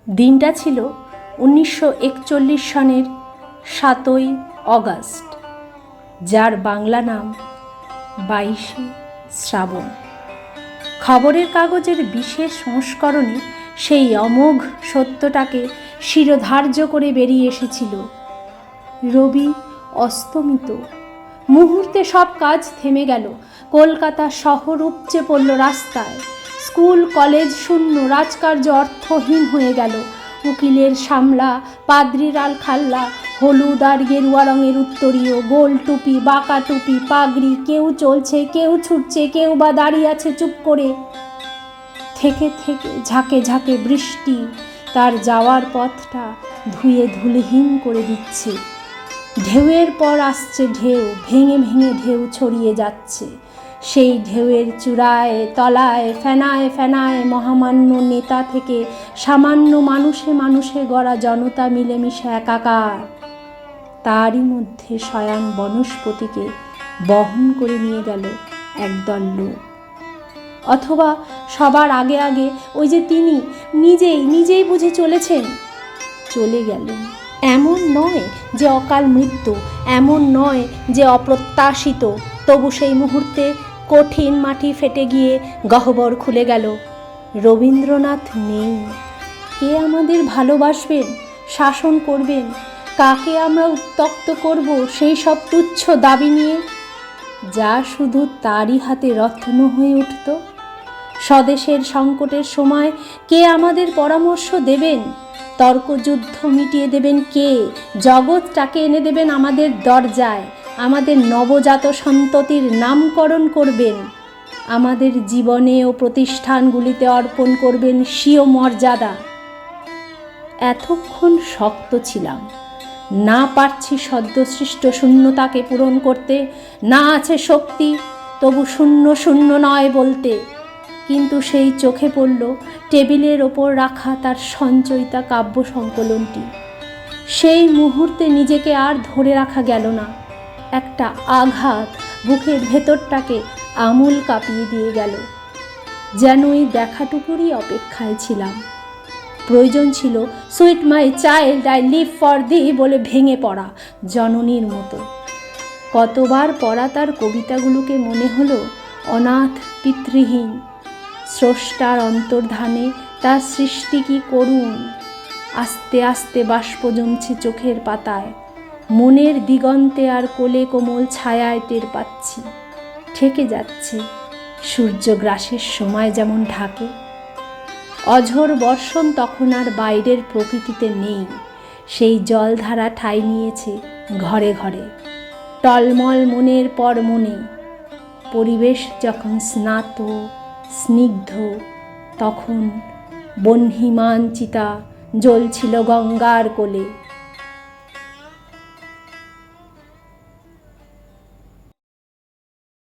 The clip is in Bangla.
দিনটা ছিল 1941 সনের 7ই অগাস্ট, যার বাংলা নাম 22শে শ্রাবণ। খবরের কাগজের বিশেষ সংস্করণে সেই অমোঘ সত্যটাকে শিরোধার্য করে বেরিয়ে এসেছিল। রবি অস্তমিত, মুহূর্তে সব কাজ থেমে গেল। কলকাতা শহর উপচে পড়ল রাস্তায়। স্কুল কলেজ শূন্য, রাজকার্য অর্থহীন হয়ে গেল। উকিলের সামলা, পাদ্রির আলখাল্লা, হলুদ আর গেরুয়া রঙের উত্তরীয়, গোল টুপি, বাঁকা টুপি, পাগড়ি, কেউ চলছে, কেউ ছুটছে, কেউ বা দাঁড়িয়ে আছে চুপ করে। থেকে থেকে ঝাঁকে ঝাঁকে বৃষ্টি তার যাওয়ার পথটা ধুয়ে ধুলিহীন করে দিচ্ছে। ঢেউয়ের পর আসছে ঢেউ, ভেঙে ভেঙে ঢেউ ছড়িয়ে যাচ্ছে। সেই ঢেউয়ের চূড়ায়, তলায়, ফেনায় ফেনায় মহামান্য নেতা থেকে সামান্য মানুষে মানুষে গড়া জনতা মিলেমিশে একাকার। তারই মধ্যে শয়ান বনস্পতিকে বহন করে নিয়ে গেল একদল লোক। অথবা সবার আগে আগে ওই যে তিনি নিজেই বুঝে চলেছেন, চলে গেলেন। এমন নয় যে অকাল মৃত্যু, এমন নয় যে অপ্রত্যাশিত, তবু সেই মুহূর্তে কঠিন মাটি ফেটে গিয়ে গহ্বর খুলে গেল। রবীন্দ্রনাথ নেই। কে আমাদের ভালোবাসবেন, শাসন করবেন? কাকে আমরা উত্ত্যক্ত করব সেই সব তুচ্ছ দাবি নিয়ে, যা শুধু তারই হাতে রত্ন হয়ে উঠত? স্বদেশের সংকটের সময় কে আমাদের পরামর্শ দেবেন? তর্কযুদ্ধ মিটিয়ে দেবেন কে? জগৎটাকে এনে দেবেন আমাদের দরজায়। আমাদের নবজাত সন্ততির নামকরণ করবেন। আমাদের জীবনে ও প্রতিষ্ঠানগুলিতে অর্পণ করবেন স্বীয় মর্যাদা। এতক্ষণ শক্ত ছিলাম, না পারছি সদ্যসৃষ্ট শূন্যতাকে পূরণ করতে, না আছে শক্তি, তবু শূন্য শূন্য নয় বলতে। কিন্তু সেই চোখে পড়ল টেবিলের ওপর রাখা তার সঞ্চয়িতা কাব্য সংকলনটি। সেই মুহূর্তে নিজেকে আর ধরে রাখা গেল না। একটা আঘাত বুকের ভেতরটাকে আমূল কাঁপিয়ে দিয়ে গেল। যেন এই দেখাটুকুরই অপেক্ষায় ছিলাম। প্রয়োজন ছিল sweet my child, I live for the বলে ভেঙে পড়া জননীর মতো। কতবার পড়া তার কবিতাগুলোকে মনে হলো অনাথ, পিতৃহীন। স্রষ্টার অন্তর্ধানে তার সৃষ্টি কি করুণ। আস্তে আস্তে বাষ্প জমছে চোখের পাতায়। মনের দিগন্তে আর কোলে কোমল ছায়ায় টের পাচ্ছি ঠেকে যাচ্ছে সূর্যগ্রাসের সময় যেমন ঢাকে। অঝোর বর্ষণ তখন আর বাইরের প্রকৃতিতে নেই। সেই জলধারা ঠাঁই নিয়েছে ঘরে ঘরে, টলমল মনের পর মনে। পরিবেশ যখন স্নাত স্নিগ্ধ, তখন বহ্নিমান চিতা জ্বলছিল গঙ্গার কোলে।